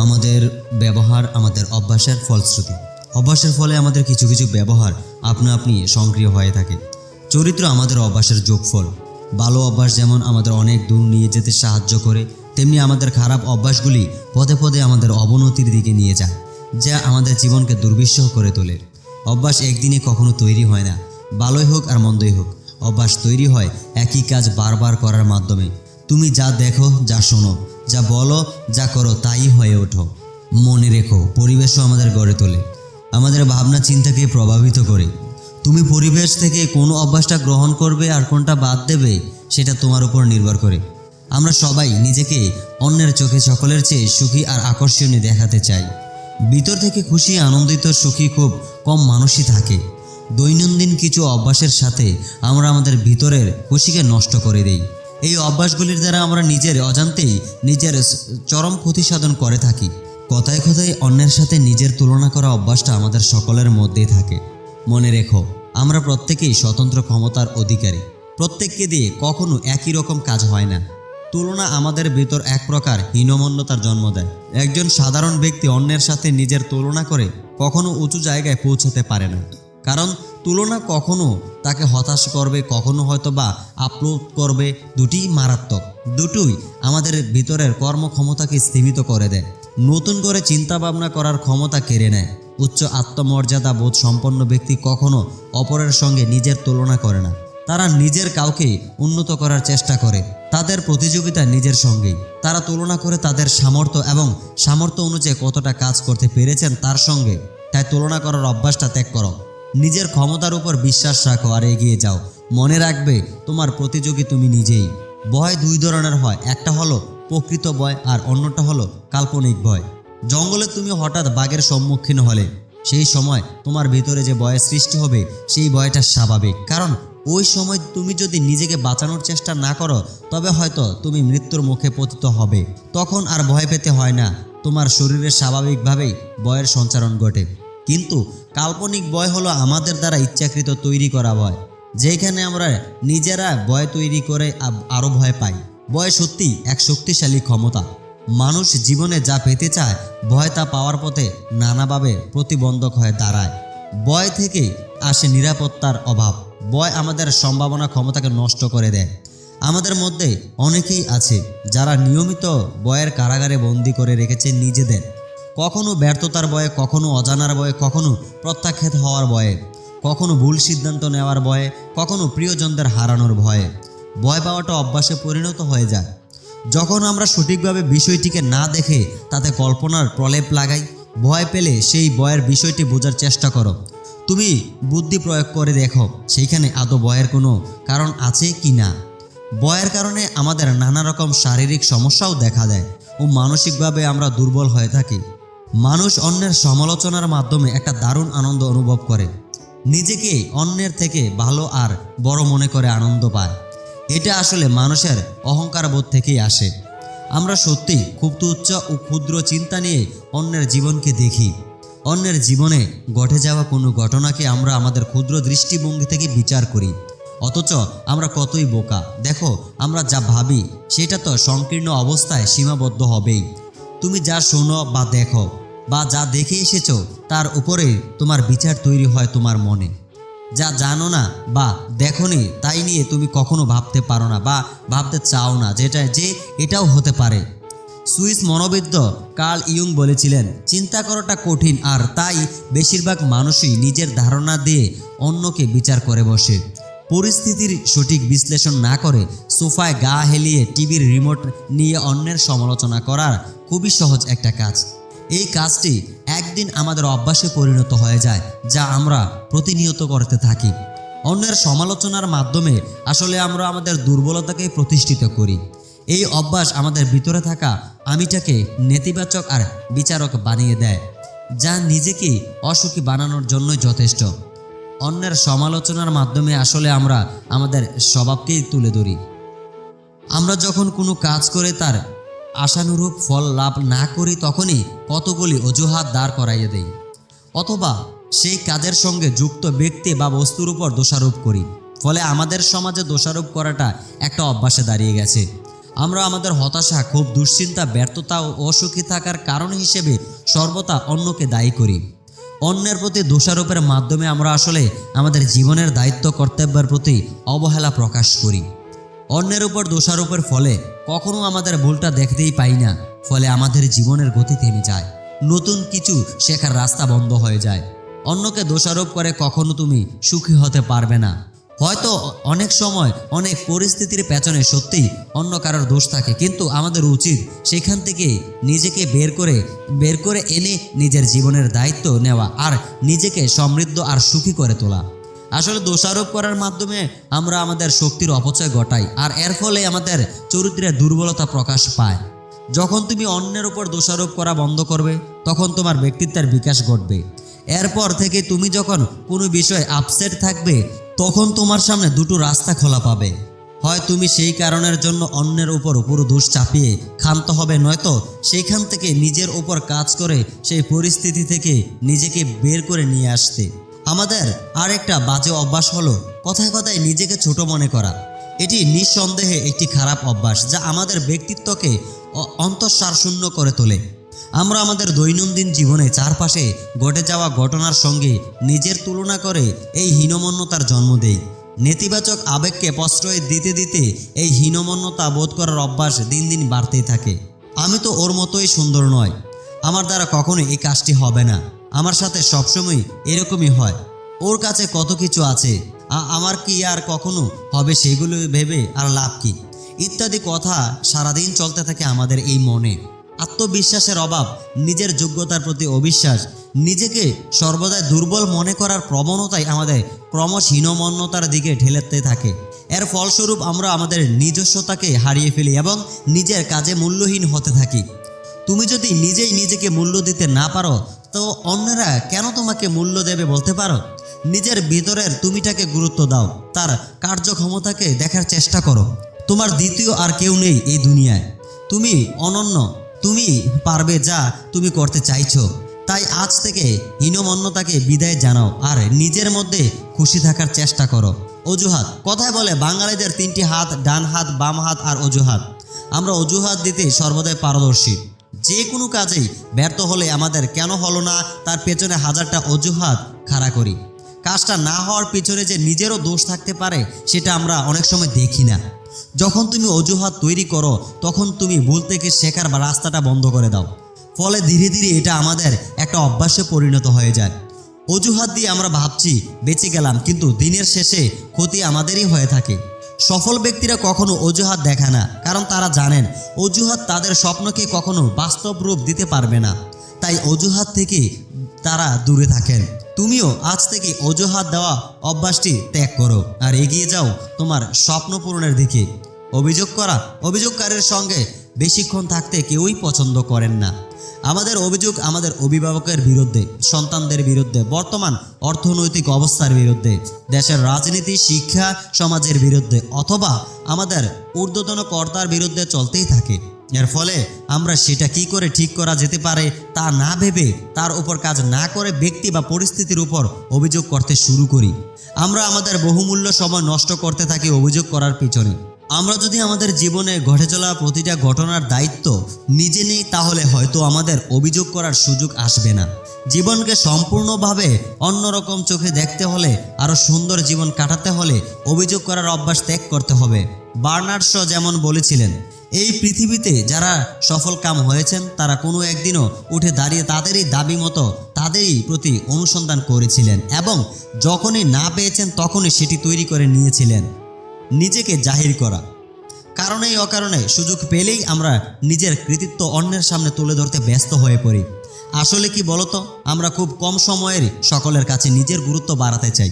আমাদের ব্যবহার আমাদের অভ্যাসের ফলশ্রুতি। অভ্যাসের ফলে আমাদের কিছু কিছু ব্যবহার আপনা আপনি সক্রিয় হয়ে থাকে। চরিত্র আমাদের অভ্যাসের যোগফল। ভালো অভ্যাস যেমন আমাদের অনেক দূর নিয়ে যেতে সাহায্য করে, তেমনি আমাদের খারাপ অভ্যাসগুলি পদে পদে আমাদের অবনতির দিকে নিয়ে যায়, যা আমাদের জীবনকে দুর্বিষহ করে তোলে। অভ্যাস একদিনে কখনো তৈরি হয় না, ভালোই হোক আর মন্দই হোক। অভ্যাস তৈরি হয় একই কাজ বারবার করার মাধ্যমে। তুমি যা দেখো, যা শোনো, যা বলো, যা করো, তাই হয়ে ওঠো। মনে রেখো, পরিবেশও আমাদের গড়ে তোলে, আমাদের ভাবনা চিন্তাকে প্রভাবিত করে। তুমি পরিবেশ থেকে কোন অভ্যাসটা গ্রহণ করবে আর কোনটা বাদ দেবে, সেটা তোমার উপর নির্ভর করে। আমরা সবাই নিজেকে অন্যের চোখে সকলের চেয়ে সুখী আর আকর্ষণীয় দেখাতে চাই। ভিতর থেকে খুশি, আনন্দিত, সুখী খুব কম মানুষই থাকে। দৈনন্দিন কিছু অভ্যাসের সাথে আমরা আমাদের ভিতরের খুশিকে নষ্ট করে দেই। এই অভ্যাসগুলির দ্বারা আমরা নিজের অজান্তেই নিজের চরম ক্ষতি সাধন করে থাকি। কথায় কথায় অন্যের সাথে নিজের তুলনা করা অভ্যাসটা আমাদের সকলের মধ্যেই থাকে। মনে রেখো, আমরা প্রত্যেকেই স্বতন্ত্র ক্ষমতার অধিকারী। প্রত্যেককে দিয়ে কখনো একই রকম কাজ হয় না। তুলনা আমাদের ভিতর এক প্রকার হীনমন্যতার জন্ম দেয়। একজন সাধারণ ব্যক্তি অন্যের সাথে নিজের তুলনা করে কখনো উঁচু জায়গায় পৌঁছাতে পারে না, কারণ তুলনা কখনো তাকে হতাশ করবে, কখনো হয়তো বা আপলোড করবে। দুটিই মারাত্মক, দুটোই আমাদের ভিতরের কর্মক্ষমতাকে স্থিমিত করে দেয়, নতুন করে চিন্তা ভাবনা করার ক্ষমতা কেড়ে নেয়। উচ্চ আত্মমর্যাদা বোধ সম্পন্ন ব্যক্তি কখনো অপরের সঙ্গে নিজের তুলনা করে না। তারা নিজের কাউকে উন্নত করার চেষ্টা করে, তাদের প্রতিযোগিতা নিজের সঙ্গেই। তারা তুলনা করে তাদের সামর্থ্য এবং সামর্থ্য অনুযায়ী কতটা কাজ করতে পেরেছেন তার সঙ্গে। তাই তুলনা করার অভ্যাসটা ত্যাগ করো। নিজের ক্ষমতার উপর বিশ্বাস রাখো আর এগিয়ে যাও। মনে রাখবে, তোমার প্রতিযোগী তুমি নিজেই। ভয় দুই ধরনের হয়, একটা হলো প্রকৃত ভয় আর অন্যটা হলো কাল্পনিক ভয়। জঙ্গলে তুমি হঠাৎ বাঘের সম্মুখীন হলে, সেই সময় তোমার ভিতরে যে ভয়ের সৃষ্টি হবে, সেই ভয়টা স্বাভাবিক, কারণ ওই সময় তুমি যদি নিজেকে বাঁচানোর চেষ্টা না করো, তবে হয়তো তুমি মৃত্যুর মুখে পতিত হবে। তখন আর ভয় পেতে হয় না, তোমার শরীরে স্বাভাবিকভাবেই ভয়ের সঞ্চারণ ঘটে। কিন্তু কাল্পনিক ভয় হলো আমাদের দ্বারা ইচ্ছাকৃত তৈরি করা ভয়, যেখানে আমরা নিজেরা ভয় তৈরি করে আরও ভয় পাই। ভয় সত্যি এক শক্তিশালী ক্ষমতা। মানুষ জীবনে যা পেতে চায়, ভয় তা পাওয়ার পথে নানাভাবে প্রতিবন্ধক হয়ে দাঁড়ায়। ভয় থেকে আসে নিরাপত্তার অভাব। ভয় আমাদের সম্ভাবনা ক্ষমতাকে নষ্ট করে দেয়। আমাদের মধ্যে অনেকেই আছে যারা নিয়মিত ভয়ের কারাগারে বন্দি করে রেখেছে নিজেদের। কখনো ব্যর্থতার ভয়ে, কখনো অজানার ভয়ে, কখনো প্রত্যাখ্যাত হওয়ার ভয়ে, কখনো ভুল সিদ্ধান্ত নেওয়ার ভয়ে, কখনো প্রিয়জনদের হারানোর ভয়ে। ভয় পাওয়াটা অভ্যাসে পরিণত হয়ে যায়। যখন আমরা সঠিকভাবে বিষয়টিকে না দেখে তাতে কল্পনার প্রলেপ লাগাই, ভয় পেলে সেই ভয়ের বিষয়টি বোঝার চেষ্টা করো। তুমি বুদ্ধি প্রয়োগ করে দেখো সেইখানে আদৌ ভয়ের কোনো কারণ আছে কি না। ভয়ের কারণে আমাদের নানা রকম শারীরিক সমস্যাও দেখা দেয় ও মানসিকভাবে আমরা দুর্বল হয়ে থাকি। মানুষ অন্যের সমালোচনার মাধ্যমে একটা দারুণ আনন্দ অনুভব করে, নিজেকে অন্যের থেকে ভালো আর বড় মনে করে আনন্দ পায়। এটা আসলে মানুষের অহংকার বোধ থেকেই আসে। আমরা সত্যি খুব তুচ্ছ ও ক্ষুদ্র চিন্তা নিয়ে অন্যের জীবনকে দেখি। অন্যের জীবনে ঘটে যাওয়া কোনো ঘটনাকে আমরা আমাদের ক্ষুদ্র দৃষ্টিভঙ্গি থেকে বিচার করি, অথচ আমরা কতই বোকা। দেখো, আমরা যা ভাবি সেটা তো সংকীর্ণ অবস্থায় সীমাবদ্ধ হবেই। তুমি যা শোনো বা দেখো বা যা দেখে এসেছো, তার উপরে তোমার বিচার তৈরি হয় তোমার মনে। যা জানো না বা দেখোনি, তাই নিয়ে তুমি কখনো ভাবতে পারো না বা ভাবতে চাও না যে এটাও হতে পারে। সুইস মনোবিদ কার্ল ইয়ুং বলেছিলেন, চিন্তা করাটা কঠিন, আর তাই বেশিরভাগ মানুষই নিজের ধারণা দিয়ে অন্যকে বিচার করে বসে। পরিস্থিতির সঠিক বিশ্লেষণ না করে সোফায় গা হেলিয়ে টিভির রিমোট নিয়ে অন্যের সমালোচনা করার খুবই সহজ একটা কাজ। এই কাজটি একদিন আমাদের অভ্যাসে পরিণত হয়ে যায়, যা আমরা প্রতিনিয়ত করতে থাকি। অন্যের সমালোচনার মাধ্যমে আসলে আমরা আমাদের দুর্বলতাকে প্রতিষ্ঠিত করি। এই অভ্যাস আমাদের ভিতরে থাকা আমিটাকে নেতিবাচক আর বিচারক বানিয়ে দেয়, যা নিজেকে অসুখী বানানোর জন্যই যথেষ্ট। অন্যের সমালোচনার মাধ্যমে আসলে আমরা আমাদের স্বভাবকেই তুলে ধরি। আমরা যখন কোনো কাজ করে তার আশানুরূপ ফল লাভ না করি, তখনই কতগুলি অজুহাত দাঁড় করাইয়ে দেই, অথবা সেই কাজের সঙ্গে যুক্ত ব্যক্তি বা বস্তুর উপর দোষারোপ করি। ফলে আমাদের সমাজে দোষারোপ করাটা একটা অভ্যাসে দাঁড়িয়ে গেছে। আমরা আমাদের হতাশা, ক্ষোভ, দুশ্চিন্তা, ব্যর্থতা ও অসুখী থাকার কারণ হিসেবে সর্বদা অন্যকে দায়ী করি। অন্যের প্রতি দোষারোপের মাধ্যমে আমরা আসলে আমাদের জীবনের দায়িত্ব কর্তব্যের প্রতি অবহেলা প্রকাশ করি। অন্যের উপর দোষারোপের ফলে কখনো আমাদের ভুলটা দেখতেই পাই না, ফলে আমাদের জীবনের গতি থেমে যায়, নতুন কিছু শেখার রাস্তা বন্ধ হয়ে যায়। অন্যকে দোষারোপ করে কখনো তুমি সুখী হতে পারবে না। হয়তো অনেক সময় অনেক পরিস্থিতির পেছনে সত্যিই অন্য কারোর দোষ থাকে, কিন্তু আমাদের উচিত সেখান থেকে নিজেকে বের করে এনে নিজের জীবনের দায়িত্ব নেওয়া আর নিজেকে সমৃদ্ধ আর সুখী করে তোলা। আসলে দোষারোপ করার মাধ্যমে আমরা আমাদের শক্তির অপচয় ঘটাই, আর এর ফলে আমাদের চরিত্রের দুর্বলতা প্রকাশ পায়। যখন তুমি অন্যের উপর দোষারোপ করা বন্ধ করবে, তখন তোমার ব্যক্তিত্বের বিকাশ ঘটবে। এরপর থেকে তুমি যখন কোনো বিষয়ে আপসেট থাকবে, তখন তোমার সামনে দুটো রাস্তা খোলা পাবে। হয় তুমি সেই কারণের জন্য অন্যের উপর পুরো দোষ চাপিয়ে ক্ষান্ত হবে, নয়তো সেইখান থেকে নিজের উপর কাজ করে সেই পরিস্থিতি থেকে নিজেকে বের করে নিয়ে আসতে। আমাদের আরেকটা বাজে অভ্যাস হলো কথায় কথায় নিজেকে ছোট মনে করা। এটি নিঃসন্দেহে একটি খারাপ অভ্যাস, যা আমাদের ব্যক্তিত্বকে অন্তঃসারশূন্য করে তোলে। আমরা আমাদের দৈনন্দিন জীবনে চারপাশে ঘটে যাওয়া ঘটনার সঙ্গে নিজের তুলনা করে এই হীনমন্যতার জন্ম দেই। নেতিবাচক আবেগকে প্রশ্রয় দিতে দিতে এই হীনমন্যতা বোধ করার অভ্যাস দিন দিন বাড়তেই থাকে। আমি তো ওর মতোই সুন্দর নয়, আমার দ্বারা কখনোই এই কাজটি হবে না, আমার সাথে সবসময় এরকমই হয়, ওর কাছে কত কিছু আছে, আমার কি আর কখনো হবে সেগুলো ভেবে আর লাভ কি, ইত্যাদি কথা সারাদিন চলতে থাকে আমাদের এই মনে। আত্মবিশ্বাসের অভাব, নিজের যোগ্যতার প্রতি অবিশ্বাস, নিজেকে সর্বদাই দুর্বল মনে করার প্রবণতাই আমাদের ক্রমশ হীনমন্যতার দিকে ঠেলেতে থাকে। এর ফলস্বরূপ আমরা আমাদের নিজস্বতাকে হারিয়ে ফেলি এবং নিজের কাজে মূল্যহীন হতে থাকি। তুমি যদি নিজেই নিজেকে মূল্য দিতে না পারো, তো অন্যরা কেন তোমাকে মূল্য দেবে বলতে পারো? নিজের ভিতরের তুমিটাকে গুরুত্ব দাও, তার কার্যক্ষমতাকে দেখার চেষ্টা করো। তোমার দ্বিতীয় আর কেউ নেই এই দুনিয়ায়, তুমি অনন্য, তুমি পারবে যা তুমি করতে চাইছো। তাই আজ থেকে হীনমন্যতাকে বিদায় জানাও আর নিজের মধ্যে খুশি থাকার চেষ্টা করো। অজুহাত। কথায় বলে বাঙালিদের তিনটি হাত, ডান হাত, বাম হাত আর অজুহাত। আমরা অজুহাত দিতে সর্বদাই পারদর্শী। যে কোনো কাজেই ব্যর্থ হলে আমাদের কেন হলো না তার পেছনে হাজারটা অজুহাত খাড়া করি। কাজটা না হওয়ার পিছনে যে নিজেরও দোষ থাকতে পারে সেটা আমরা অনেক সময় দেখি না। যখন তুমি অজুহাত তৈরি করো, তখন তুমি ভুল থেকে শেখার বা রাস্তাটা বন্ধ করে দাও। ফলে ধীরে ধীরে এটা আমাদের একটা অভ্যাসে পরিণত হয়ে যায়। অজুহাত দিয়ে আমরা ভাবছি বেঁচে গেলাম, কিন্তু দিনের শেষে ক্ষতি আমাদেরই হয়ে থাকে। সফল ব্যক্তিরা কখনো অজুহাত দেখায় না, কারণ তারা জানেন অজুহাত তাদের স্বপ্নকে কখনো বাস্তব রূপ দিতে পারবে না। তাই অজুহাত থেকে তারা দূরে থাকেন। তুমিও আজ থেকে অজুহাত দেওয়া অভ্যাসটি ত্যাগ করো আর এগিয়ে যাও তোমার স্বপ্ন পূরণের দিকে। অভিযোগকারীর সঙ্গে বেশিক্ষণ থাকতে কেউই পছন্দ করেন না। আমাদের অভিযোগ আমাদের অভিভাবকের বিরুদ্ধে, সন্তানদের বিরুদ্ধে, বর্তমান অর্থনৈতিক অবস্থার বিরুদ্ধে, দেশের রাজনীতি, শিক্ষা, সমাজের বিরুদ্ধে অথবা আমাদের ঊর্ধ্বতন কর্তার বিরুদ্ধে চলতেই থাকে। এর ফলে আমরা সেটা কি করে ঠিক করা যেতে পারে তা না ভেবে, তার উপর কাজ না করে ব্যক্তি বা পরিস্থিতির উপর অভিযোগ করতে শুরু করি। আমরা আমাদের বহুমূল্য সময় নষ্ট করতে থাকি অভিযোগ করার পিছনে। আমরা যদি আমাদের জীবনে ঘটে চলা প্রতিটা ঘটনার দায়িত্ব নিজে নিই, তাহলে হয়তো আমাদের অভিযোগ করার সুযোগ আসবে না। জীবনকে সম্পূর্ণভাবে অন্যরকম চোখে দেখতে হলে, আরও সুন্দর জীবন কাটাতে হলে অভিযোগ করার অভ্যাস ত্যাগ করতে হবে। বার্নার্ড শ যেমন বলেছিলেন, এই পৃথিবীতে যারা সফল কাম হয়েছেন তারা কোনো একদিনও উঠে দাঁড়িয়ে তাদেরই দাবি মতো তাদেরই প্রতি অনুসন্ধান করেছিলেন এবং যখনই না পেয়েছেন তখনই সেটি তৈরি করে নিয়েছিলেন। নিজেকে জাহির করা। কারণে অকারণে সুযোগ পেলেই আমরা নিজের কৃতিত্ব অন্যের সামনে তুলে ধরতে ব্যস্ত হয়ে পড়ি। আসলে কি বলতো, আমরা খুব কম সময়ের সকলের কাছে নিজের গুরুত্ব বাড়াতে চাই,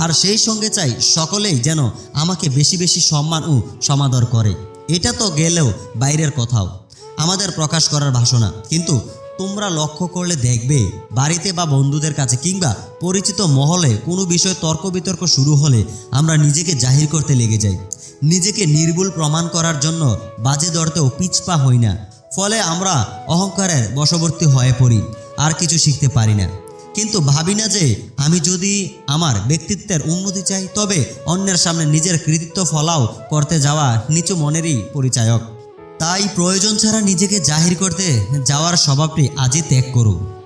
আর সেই সঙ্গে চাই সকলেই যেন আমাকে বেশি বেশি সম্মান ও সমাদর করে। এটা তো গেলেও বাইরের কথাও, আমাদের প্রকাশ করার ভাষণা। কিন্তু তোমরা লক্ষ্য করলে দেখবে, বাড়িতে বা বন্ধুদের কাছে কিংবা পরিচিত মহলে কোনো বিষয়ে তর্ক বিতর্ক শুরু হলে আমরা নিজেকে জাহির করতে লেগে যাই। নিজেকে নির্ভুল প্রমাণ করার জন্য বাজে দরতেও পিছপা হই না। ফলে আমরা অহংকারের বশবর্তী হয়ে পড়ি, আর কিছু শিখতে পারি না। কিন্তু ভাবি না যে আমি যদি আমার ব্যক্তিত্বের উন্নতি চাই, তবে অন্যের সামনে নিজের কৃতিত্ব ফলাও করতে যাওয়া নিচু মনেরই পরিচায়ক। তাই প্রয়োজন ছাড়া নিজেকে জাহির করতে যাওয়ার স্বভাবটি আজই ত্যাগ করুন।